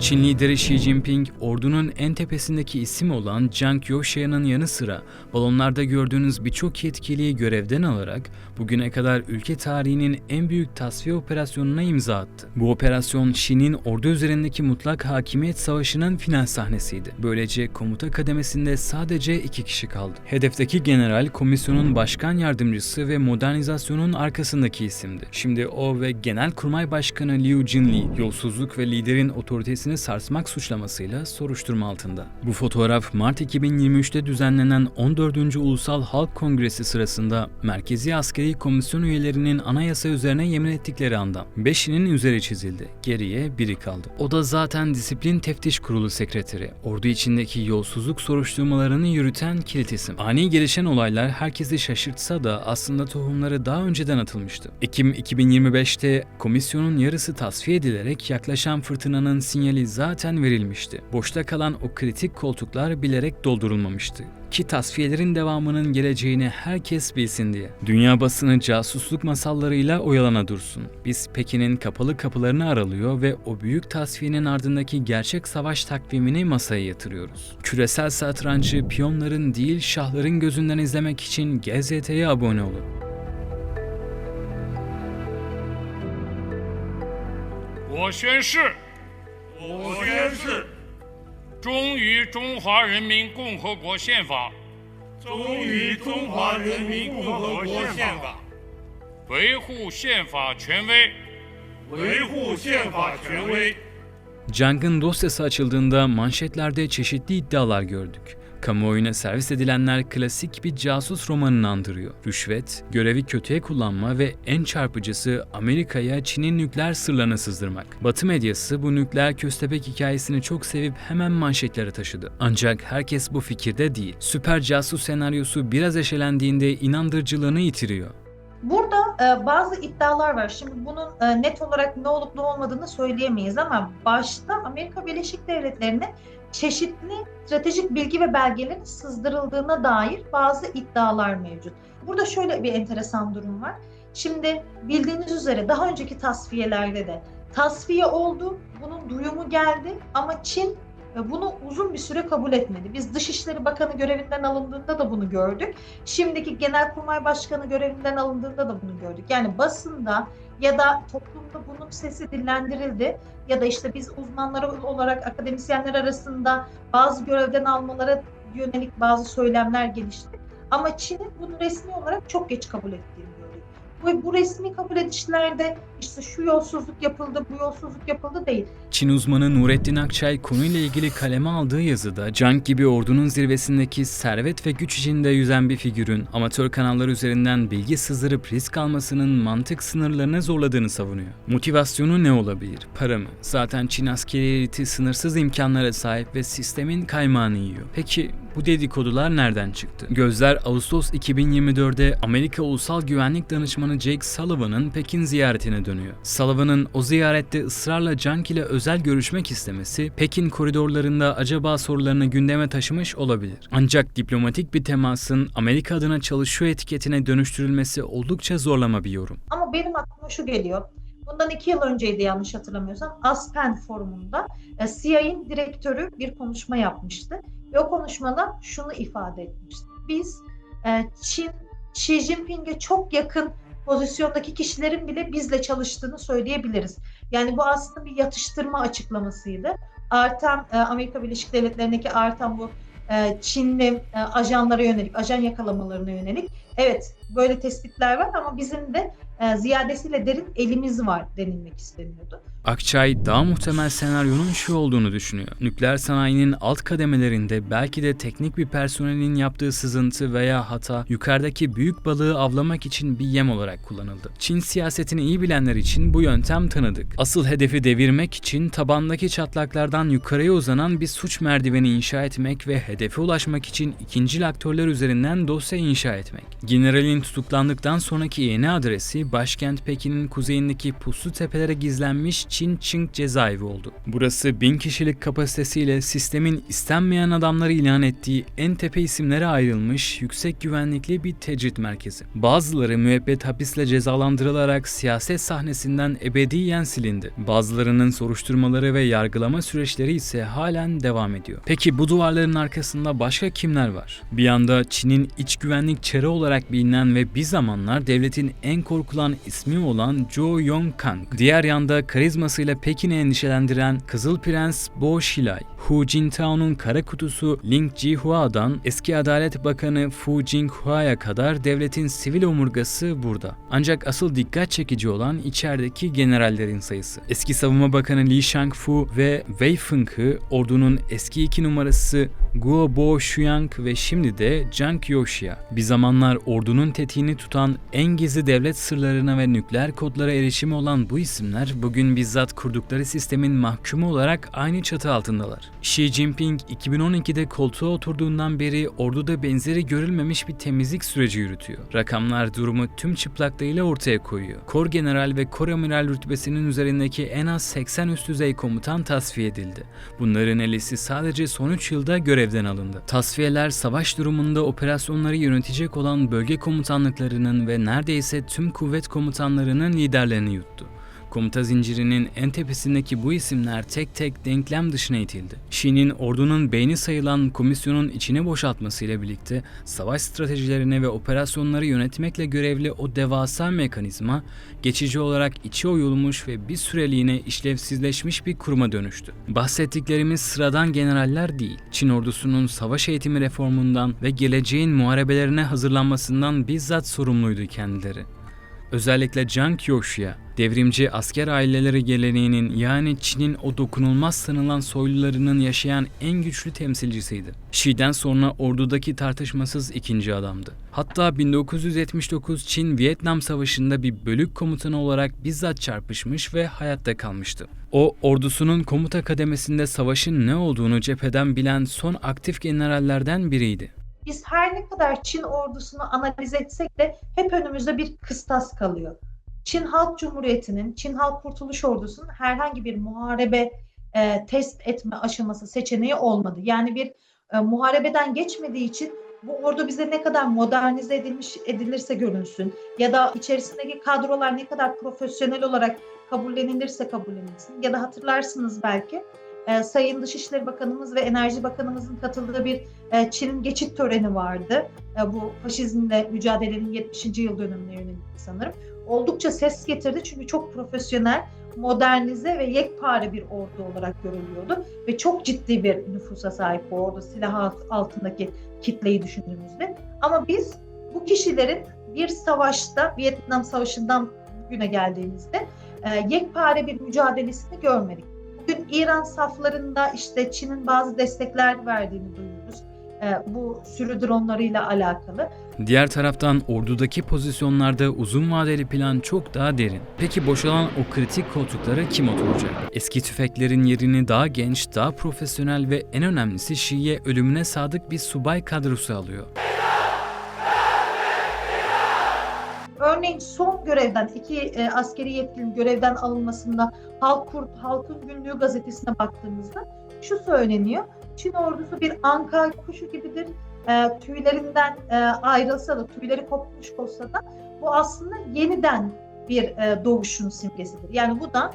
Çin lideri Xi Jinping, ordunun en tepesindeki isim olan Zhang Youxia'nın yanı sıra balonlarda gördüğünüz birçok yetkiliyi görevden alarak bugüne kadar ülke tarihinin en büyük tasfiye operasyonuna imza attı. Bu operasyon Xi'nin ordu üzerindeki mutlak hakimiyet savaşının final sahnesiydi. Böylece komuta kademesinde sadece 2 kişi kaldı. Hedefteki general, komisyonun başkan yardımcısı ve modernizasyonun arkasındaki isimdi. Şimdi o ve Genelkurmay Başkanı Liu Jinli, yolsuzluk ve liderin otoritesini sarsmak suçlamasıyla soruşturma altında. Bu fotoğraf Mart 2023'te düzenlenen 14. Ulusal Halk Kongresi sırasında Merkezi Askeri Komisyon üyelerinin anayasa üzerine yemin ettikleri andan. 5'inin üzeri çizildi. Geriye biri kaldı. O da zaten Disiplin Teftiş Kurulu sekreteri. Ordu içindeki yolsuzluk soruşturmalarını yürüten kilit isim. Ani gelişen olaylar herkesi şaşırtsa da aslında tohumları daha önceden atılmıştı. Ekim 2025'te komisyonun yarısı tasfiye edilerek yaklaşan fırtınanın sinyali zaten verilmişti. Boşta kalan o kritik koltuklar bilerek doldurulmamıştı. Ki tasfiyelerin devamının geleceğini herkes bilsin diye. Dünya basını casusluk masallarıyla oyalana dursun. Biz Pekin'in kapalı kapılarını aralıyor ve o büyük tasfiyenin ardındaki gerçek savaş takvimini masaya yatırıyoruz. Küresel satrancı piyonların değil şahların gözünden izlemek için GZT'ye abone olun. 我宣誓，忠于中华人民共和国宪法，维护宪法权威， Zhang'ın dosyası açıldığında manşetlerde çeşitli iddialar gördük. Kamuoyuna servis edilenler klasik bir casus romanını andırıyor. Rüşvet, görevi kötüye kullanma ve en çarpıcısı Amerika'ya Çin'in nükleer sırlarını sızdırmak. Batı medyası bu nükleer köstebek hikayesini çok sevip hemen manşetlere taşıdı. Ancak herkes bu fikirde değil. Süper casus senaryosu biraz eşelendiğinde inandırıcılığını yitiriyor. Burada bazı iddialar var. Şimdi bunun net olarak ne olup ne olmadığını söyleyemeyiz ama başta Amerika Birleşik Devletleri'ne çeşitli stratejik bilgi ve belgelerin sızdırıldığına dair bazı iddialar mevcut. Burada şöyle bir enteresan durum var. Şimdi bildiğiniz üzere daha önceki tasfiyelerde de tasfiye oldu, bunun duyumu geldi ama Çin bunu uzun bir süre kabul etmedi. Biz Dışişleri Bakanı görevinden alındığında da bunu gördük. Şimdiki Genelkurmay Başkanı görevinden alındığında da bunu gördük. Yani basında ya da toplumda bunun sesi dillendirildi ya da işte biz uzmanlar olarak akademisyenler arasında bazı görevden almalara yönelik bazı söylemler gelişti. Ama Çin'in bunu resmi olarak çok geç kabul ettiğini gördük. Bu resmi kabul edişlerde işte şu yolsuzluk yapıldı, bu yolsuzluk yapıldı değil. Çin uzmanı Nurettin Akçay konuyla ilgili kaleme aldığı yazıda Zhang gibi ordunun zirvesindeki servet ve güç içinde yüzen bir figürün amatör kanallar üzerinden bilgi sızdırıp risk almasının mantık sınırlarını zorladığını savunuyor. Motivasyonu ne olabilir? Para mı? Zaten Çin askeri eliti sınırsız imkanlara sahip ve sistemin kaymağını yiyor. Peki bu dedikodular nereden çıktı? Gözler Ağustos 2024'de Amerika Ulusal Güvenlik Danışmanı Jake Sullivan'ın Pekin ziyaretine dönüyor. Sullivan'ın o ziyarette ısrarla Zhang ile özel görüşmek istemesi Pekin koridorlarında acaba sorularını gündeme taşımış olabilir. Ancak diplomatik bir temasın Amerika adına çalışıyor etiketine dönüştürülmesi oldukça zorlama bir yorum. Ama benim aklıma şu geliyor. Bundan 2 yıl önceydi yanlış hatırlamıyorsam Aspen forumunda CIA'nin direktörü bir konuşma yapmıştı. Ve o konuşmada şunu ifade etmişti. Biz Xi Jinping'e çok yakın pozisyondaki kişilerin bile bizle çalıştığını söyleyebiliriz. Yani bu aslında bir yatıştırma açıklamasıydı. Artan Amerika Birleşik Devletleri'ndeki artan bu Çinli ajanlara yönelik, ajan yakalamalarına yönelik. Evet, böyle tespitler var ama bizim de ziyadesiyle derin elimiz var denilmek isteniyordu. Akçay daha muhtemel senaryonun şu olduğunu düşünüyor. Nükleer sanayinin alt kademelerinde belki de teknik bir personelin yaptığı sızıntı veya hata yukarıdaki büyük balığı avlamak için bir yem olarak kullanıldı. Çin siyasetini iyi bilenler için bu yöntem tanıdık. Asıl hedefi devirmek için tabandaki çatlaklardan yukarıya uzanan bir suç merdiveni inşa etmek ve hedefe ulaşmak için ikincil aktörler üzerinden dosya inşa etmek. generalin tutuklandıktan sonraki yeni adresi başkent Pekin'in kuzeyindeki puslu tepelere gizlenmiş Chongqing cezaevi oldu. Burası 1000 kişilik kapasitesiyle sistemin istenmeyen adamları ilan ettiği en tepe isimlere ayrılmış yüksek güvenlikli bir tecrit merkezi. Bazıları müebbet hapisle cezalandırılarak siyaset sahnesinden ebediyen silindi. Bazılarının soruşturmaları ve yargılama süreçleri ise halen devam ediyor. Peki bu duvarların arkasında başka kimler var? Bir yanda Çin'in iç güvenlik çarı olarak bilinen ve bir zamanlar devletin en korkulan ismi olan Zhou Yongkang. Diğer yanda karizmasıyla Pekin'i endişelendiren Kızıl Prens Bo Xilai. Hu Jintao'nun kara kutusu Ling Jihua'dan eski Adalet Bakanı Fu Jinghua'ya kadar devletin sivil omurgası burada. Ancak asıl dikkat çekici olan içerideki generallerin sayısı. Eski Savunma Bakanı Li Shangfu ve Wei Fenghe, ordunun eski 2 numarası Guo Bo Shuyang ve şimdi de Zhang Youxia. Bir zamanlar ordunun tetiğini tutan en gizli devlet sırlarına ve nükleer kodlara erişimi olan bu isimler bugün bizzat kurdukları sistemin mahkumu olarak aynı çatı altındalar. Xi Jinping 2012'de koltuğa oturduğundan beri orduda benzeri görülmemiş bir temizlik süreci yürütüyor. Rakamlar durumu tüm çıplaklığıyla ortaya koyuyor. Kor General ve Kor Amiral rütbesinin üzerindeki en az 80 üst düzey komutan tasfiye edildi. Bunların 50'si sadece son 3 yılda görevden alındı. Tasfiyeler savaş durumunda operasyonları yönetecek olan bölge komutanlıklarının ve neredeyse tüm kuvvet komutanlarının liderlerini yuttu. Komuta zincirinin en tepesindeki bu isimler tek tek denklem dışına itildi. Xi'nin ordunun beyni sayılan komisyonun içine boşaltmasıyla birlikte savaş stratejilerini ve operasyonları yönetmekle görevli o devasa mekanizma geçici olarak içi oyulmuş ve bir süreliğine işlevsizleşmiş bir kuruma dönüştü. Bahsettiklerimiz sıradan generaller değil. Çin ordusunun savaş eğitimi reformundan ve geleceğin muharebelerine hazırlanmasından bizzat sorumluydu kendileri. Özellikle Zhang Youxia, devrimci asker aileleri geleneğinin yani Çin'in o dokunulmaz sanılan soylularının yaşayan en güçlü temsilcisiydi. Xi'den sonra ordudaki tartışmasız ikinci adamdı. Hatta 1979 Çin-Vietnam Savaşı'nda bir bölük komutanı olarak bizzat çarpışmış ve hayatta kalmıştı. O, ordusunun komuta kademesinde savaşın ne olduğunu cepheden bilen son aktif generallerden biriydi. Biz her ne kadar Çin ordusunu analiz etsek de hep önümüzde bir kıstas kalıyor. Çin Halk Cumhuriyeti'nin, Çin Halk Kurtuluş Ordusu'nun herhangi bir muharebe test etme aşaması seçeneği olmadı. Yani bir muharebeden geçmediği için bu ordu bize ne kadar modernize edilirse görünsün ya da içerisindeki kadrolar ne kadar profesyonel olarak kabullenilirse kabullenilsin ya da hatırlarsınız belki Sayın Dışişleri Bakanımız ve Enerji Bakanımızın katıldığı bir Çin'in geçit töreni vardı. Bu faşizmle mücadelenin 70. yıl dönümüne yönelik sanırım. Oldukça ses getirdi çünkü çok profesyonel, modernize ve yekpare bir ordu olarak görülüyordu. Ve çok ciddi bir nüfusa sahip bu ordu, silah altındaki kitleyi düşündüğümüzde. Ama biz bu kişilerin bir savaşta, Vietnam Savaşı'ndan bugüne geldiğimizde yekpare bir mücadelesini görmedik. Bugün İran saflarında işte Çin'in bazı destekler verdiğini duyuyoruz. Bu sürü dronlarıyla alakalı. Diğer taraftan ordudaki pozisyonlarda uzun vadeli plan çok daha derin. Peki boşalan o kritik koltuklara kim oturacak? Eski tüfeklerin yerini daha genç, daha profesyonel ve en önemlisi Xi'ye ölümüne sadık bir subay kadrosu alıyor. Örneğin son görevden, 2 askeri yetkilinin görevden alınmasında Halkın Günlüğü gazetesine baktığımızda şu söyleniyor. Çin ordusu bir anka kuşu gibidir. Tüylerinden ayrılsa da, tüyleri kopmuş olsa da bu aslında yeniden bir doğuşun simgesidir. Yani bu da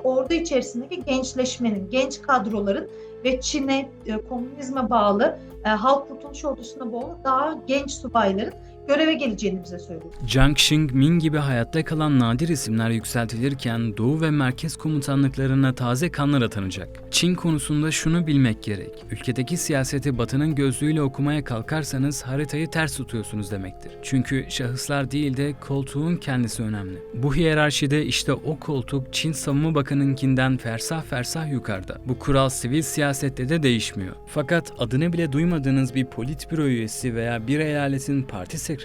ordu içerisindeki gençleşmenin, genç kadroların ve Çin'e, komünizme bağlı, Halk Kurtuluş Ordusu'na bağlı daha genç subayların göreve geleceğini bize söylüyor. Jiang Xingming gibi hayatta kalan nadir isimler yükseltilirken Doğu ve Merkez komutanlıklarına taze kanlar atanacak. Çin konusunda şunu bilmek gerek. Ülkedeki siyaseti Batı'nın gözlüğüyle okumaya kalkarsanız haritayı ters tutuyorsunuz demektir. Çünkü şahıslar değil de koltuğun kendisi önemli. Bu hiyerarşide işte o koltuk Çin Savunma Bakanı'nınkinden fersah fersah yukarıda. Bu kural sivil siyasette de değişmiyor. Fakat adını bile duymadığınız bir politbüro üyesi veya bir eyaletin parti sekreteri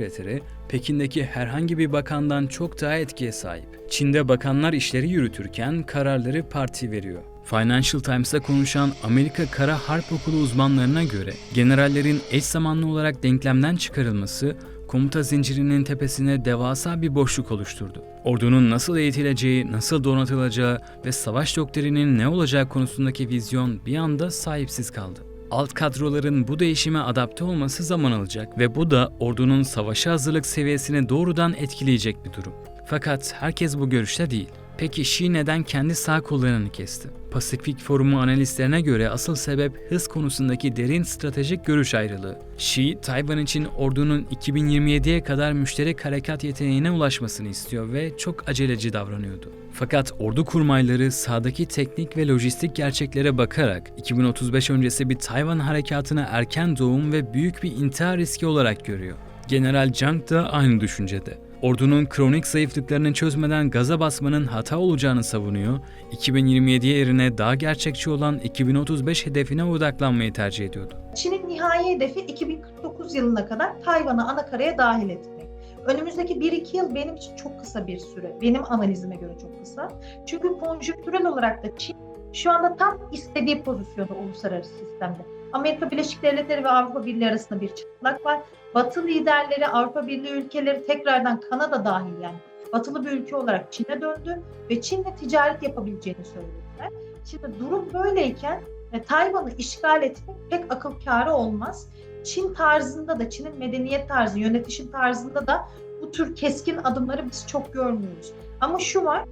Pekin'deki herhangi bir bakandan çok daha etkiye sahip. Çin'de bakanlar işleri yürütürken kararları parti veriyor. Financial Times'ta konuşan Amerika Kara Harp Okulu uzmanlarına göre generallerin eş zamanlı olarak denklemden çıkarılması komuta zincirinin tepesine devasa bir boşluk oluşturdu. Ordunun nasıl eğitileceği, nasıl donatılacağı ve savaş doktrininin ne olacağı konusundaki vizyon bir anda sahipsiz kaldı. Alt kadroların bu değişime adapte olması zaman alacak ve bu da ordunun savaşa hazırlık seviyesini doğrudan etkileyecek bir durum. Fakat herkes bu görüşte değil. Peki Xi neden kendi sağ kollarını kesti? Pasifik Forumu analistlerine göre asıl sebep hız konusundaki derin stratejik görüş ayrılığı. Xi, Tayvan için ordunun 2027'ye kadar müşterek harekat yeteneğine ulaşmasını istiyor ve çok aceleci davranıyordu. Fakat ordu kurmayları sahadaki teknik ve lojistik gerçeklere bakarak 2035 öncesi bir Tayvan harekatını erken doğum ve büyük bir intihar riski olarak görüyor. General Zhang da aynı düşüncede. Ordunun kronik zayıflıklarını çözmeden gaza basmanın hata olacağını savunuyor, 2027 yerine daha gerçekçi olan 2035 hedefine odaklanmayı tercih ediyordu. Çin'in nihai hedefi 2049 yılına kadar Tayvan'ı anakaraya dahil etmek. Önümüzdeki 1-2 yıl benim için çok kısa bir süre. Benim analizime göre çok kısa. Çünkü konjonktürel olarak da Çin şu anda tam istediği pozisyonda uluslararası sistemde. Amerika Birleşik Devletleri ve Avrupa Birliği arasında bir çatlak var. Batı liderleri, Avrupa Birliği ülkeleri tekrardan Kanada dahil yani batılı bir ülke olarak Çin'e döndü ve Çin'le ticaret yapabileceğini söylediler. Şimdi durum böyleyken Tayvan'ı işgal etmek pek akıl kârı olmaz. Çin tarzında da, Çin'in medeniyet tarzı, yönetişim tarzında da bu tür keskin adımları biz çok görmüyoruz. Ama şu var,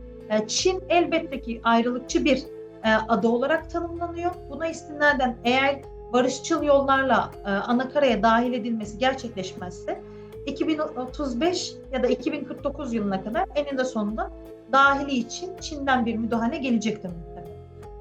Çin elbette ki ayrılıkçı bir ada olarak tanımlanıyor. Buna istinaden eğer barışçıl yollarla anakaraya dahil edilmesi gerçekleşmezse 2035 ya da 2049 yılına kadar eninde sonunda dahili için Çin'den bir müdahale gelecektir muhtemelen.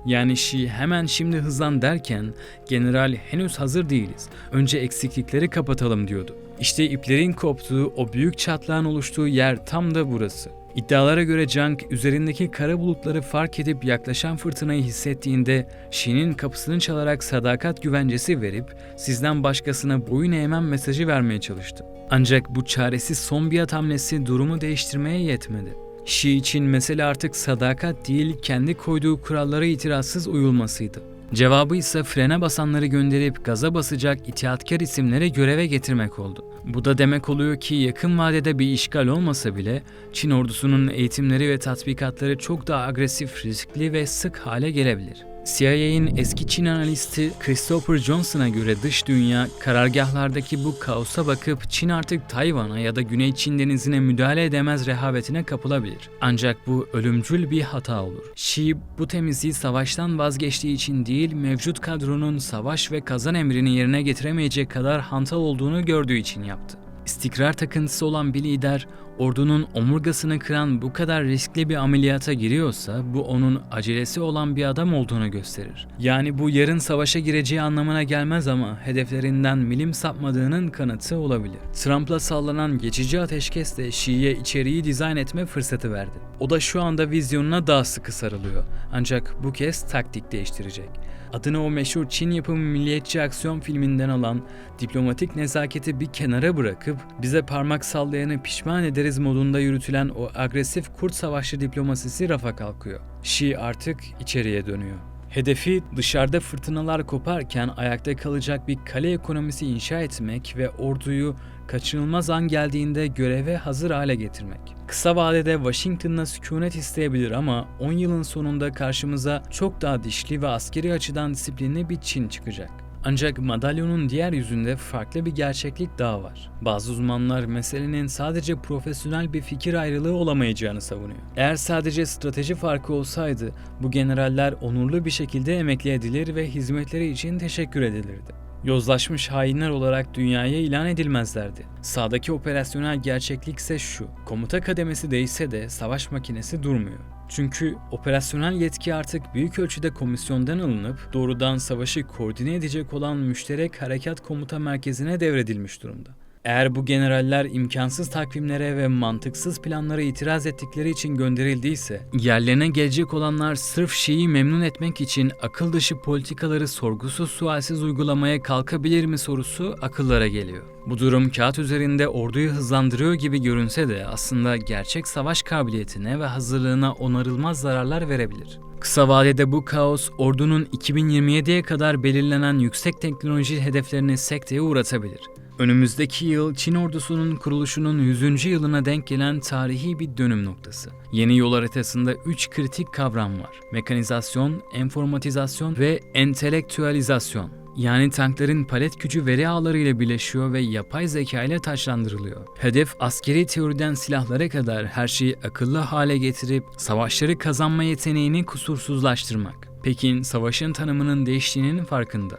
Yani Xi hemen şimdi hızlan derken general henüz hazır değiliz. Önce eksiklikleri kapatalım diyordu. İşte iplerin koptuğu, o büyük çatlağın oluştuğu yer tam da burası. İddialara göre Zhang üzerindeki kara bulutları fark edip yaklaşan fırtınayı hissettiğinde Xi'nin kapısını çalarak sadakat güvencesi verip sizden başkasına boyun eğmem mesajı vermeye çalıştı. Ancak bu çaresiz son biat hamlesi durumu değiştirmeye yetmedi. Xi için mesele artık sadakat değil, kendi koyduğu kurallara itirazsız uyulmasıydı. Cevabı ise frene basanları gönderip gaza basacak itaatkar isimleri göreve getirmek oldu. Bu da demek oluyor ki yakın vadede bir işgal olmasa bile Çin ordusunun eğitimleri ve tatbikatları çok daha agresif, riskli ve sık hale gelebilir. CIA'nin eski Çin analisti Christopher Johnson'a göre dış dünya karargahlardaki bu kaosa bakıp Çin artık Tayvan'a ya da Güney Çin denizine müdahale edemez rehavetine kapılabilir. Ancak bu ölümcül bir hata olur. Xi bu temizliği savaştan vazgeçtiği için değil, mevcut kadronun savaş ve kazan emrini yerine getiremeyecek kadar hantal olduğunu gördüğü için yaptı. İstikrar takıntısı olan bir lider, ordunun omurgasını kıran bu kadar riskli bir ameliyata giriyorsa bu onun acelesi olan bir adam olduğunu gösterir. Yani bu yarın savaşa gireceği anlamına gelmez ama hedeflerinden milim sapmadığının kanıtı olabilir. Trump'la sallanan geçici ateşkes de Xi'ye içeriği dizayn etme fırsatı verdi. O da şu anda vizyonuna daha sıkı sarılıyor. Ancak bu kez taktik değiştirecek. Adını o meşhur Çin yapımı milliyetçi aksiyon filminden alan diplomatik nezaketi bir kenara bırakıp bize parmak sallayanı pişman ederiz modunda yürütülen o agresif kurt savaşçı diplomasisi rafa kalkıyor. Xi artık içeriye dönüyor. Hedefi dışarıda fırtınalar koparken ayakta kalacak bir kale ekonomisi inşa etmek ve orduyu kaçınılmaz an geldiğinde göreve hazır hale getirmek. Kısa vadede Washington'la sükunet isteyebilir ama 10 yılın sonunda karşımıza çok daha dişli ve askeri açıdan disiplinli bir Çin çıkacak. Ancak madalyonun diğer yüzünde farklı bir gerçeklik daha var. Bazı uzmanlar meselenin sadece profesyonel bir fikir ayrılığı olamayacağını savunuyor. Eğer sadece strateji farkı olsaydı bu generaller onurlu bir şekilde emekli edilir ve hizmetleri için teşekkür edilirdi. Yozlaşmış hainler olarak dünyaya ilan edilmezlerdi. Sahadaki operasyonel gerçeklik ise şu: komuta kademesi değişse de savaş makinesi durmuyor. Çünkü operasyonel yetki artık büyük ölçüde komisyondan alınıp doğrudan savaşı koordine edecek olan müşterek harekat komuta merkezine devredilmiş durumda. Eğer bu generaller imkansız takvimlere ve mantıksız planlara itiraz ettikleri için gönderildiyse, yerlerine gelecek olanlar sırf Xi'yi memnun etmek için akıl dışı politikaları sorgusuz sualsiz uygulamaya kalkabilir mi sorusu akıllara geliyor. Bu durum kağıt üzerinde orduyu hızlandırıyor gibi görünse de aslında gerçek savaş kabiliyetine ve hazırlığına onarılmaz zararlar verebilir. Kısa vadede bu kaos ordunun 2027'ye kadar belirlenen yüksek teknoloji hedeflerini sekteye uğratabilir. Önümüzdeki yıl Çin ordusunun kuruluşunun 100. yılına denk gelen tarihi bir dönüm noktası. Yeni yol haritasında 3 kritik kavram var: mekanizasyon, enformatizasyon ve entelektüalizasyon. Yani tankların palet gücü veri ağları ile birleşiyor ve yapay zeka ile taçlandırılıyor. Hedef askeri teoriden silahlara kadar her şeyi akıllı hale getirip savaşları kazanma yeteneğini kusursuzlaştırmak. Pekin, savaşın tanımının değiştiğinin farkında.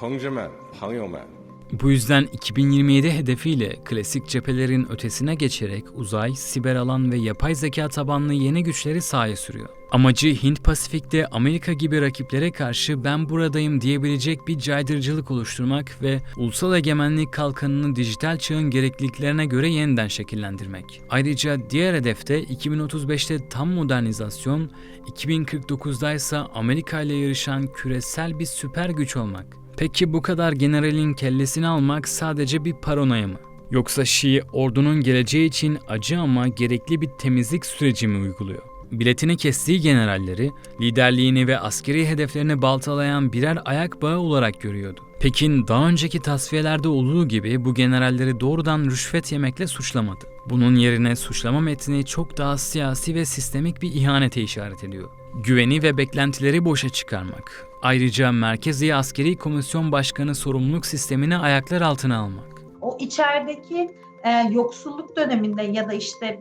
同志们、朋友们， Bu yüzden 2027 hedefiyle klasik cephelerin ötesine geçerek uzay, siber alan ve yapay zeka tabanlı yeni güçleri sahaya sürüyor. Amacı Hint-Pasifik'te Amerika gibi rakiplere karşı ben buradayım diyebilecek bir caydırıcılık oluşturmak ve ulusal egemenlik kalkanını dijital çağın gerekliliklerine göre yeniden şekillendirmek. Ayrıca diğer hedefte 2035'te tam modernizasyon, 2049'da ise Amerika ile yarışan küresel bir süper güç olmak. Peki bu kadar generalin kellesini almak sadece bir paranoya mı? Yoksa Xi ordunun geleceği için acı ama gerekli bir temizlik süreci mi uyguluyor? Biletini kestiği generalleri, liderliğini ve askeri hedeflerini baltalayan birer ayak bağı olarak görüyordu. Pekin daha önceki tasfiyelerde olduğu gibi bu generalleri doğrudan rüşvet yemekle suçlamadı. Bunun yerine suçlama metni çok daha siyasi ve sistemik bir ihanete işaret ediyor. Güveni ve beklentileri boşa çıkarmak. Ayrıca Merkezi Askeri Komisyon Başkanı sorumluluk sistemini ayaklar altına almak. O içerideki yoksulluk döneminde ya da işte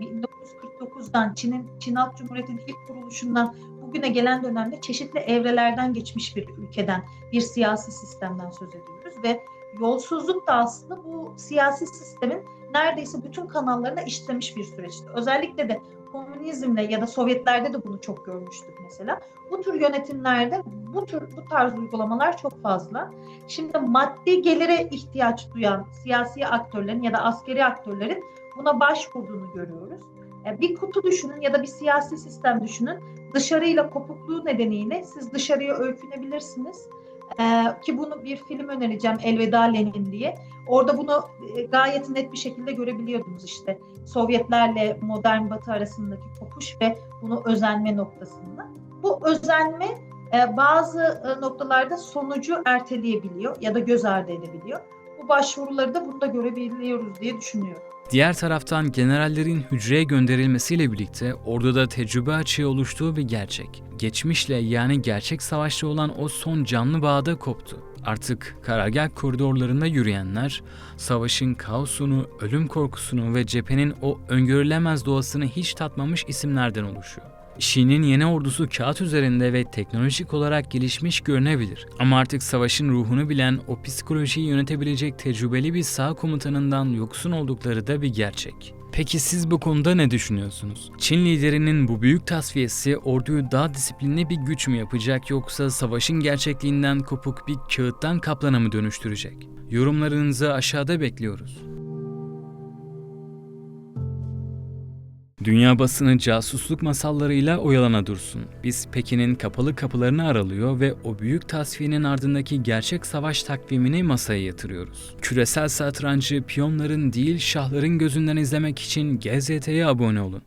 1949'dan Çin Halk Cumhuriyeti'nin ilk kuruluşundan bugüne gelen dönemde çeşitli evrelerden geçmiş bir ülkeden, bir siyasi sistemden söz ediyoruz ve yolsuzluk da aslında bu siyasi sistemin neredeyse bütün kanallarına işlemiş bir süreçti. Özellikle de komünizmle ya da Sovyetlerde de bunu çok görmüştük mesela. Bu tür yönetimlerde bu tarz uygulamalar çok fazla. Şimdi maddi gelire ihtiyaç duyan siyasi aktörlerin ya da askeri aktörlerin buna başvurduğunu görüyoruz. Bir kutu düşünün ya da bir siyasi sistem düşünün. Dışarıyla kopukluğu nedeniyle siz dışarıya öykünebilirsiniz. Ki bunu bir film önereceğim, Elveda Lenin diye. Orada bunu gayet net bir şekilde görebiliyordunuz işte. Sovyetlerle modern Batı arasındaki kopuş ve bunu özenme noktasında. Bu özenme bazı noktalarda sonucu erteleyebiliyor ya da göz ardı edebiliyor. Bu başvuruları da burada görebiliyoruz diye düşünüyorum. Diğer taraftan generallerin hücreye gönderilmesiyle birlikte orduda tecrübe açığı oluştuğu bir gerçek. Geçmişle yani gerçek savaşta olan o son canlı bağı da koptu. Artık karargah koridorlarında yürüyenler, savaşın kaosunu, ölüm korkusunu ve cephenin o öngörülemez doğasını hiç tatmamış isimlerden oluşuyor. Xi'nin yeni ordusu kağıt üzerinde ve teknolojik olarak gelişmiş görünebilir. Ama artık savaşın ruhunu bilen, o psikolojiyi yönetebilecek tecrübeli bir sağ komutanından yoksun oldukları da bir gerçek. Peki siz bu konuda ne düşünüyorsunuz? Çin liderinin bu büyük tasfiyesi orduyu daha disiplinli bir güç mü yapacak yoksa savaşın gerçekliğinden kopuk bir kağıttan kaplana mı dönüştürecek? Yorumlarınızı aşağıda bekliyoruz. Dünya basını casusluk masallarıyla oyalana dursun. Biz Pekin'in kapalı kapılarını aralıyor ve o büyük tasfiyenin ardındaki gerçek savaş takvimini masaya yatırıyoruz. Küresel satrancı piyonların değil şahların gözünden izlemek için GZT'ye abone olun.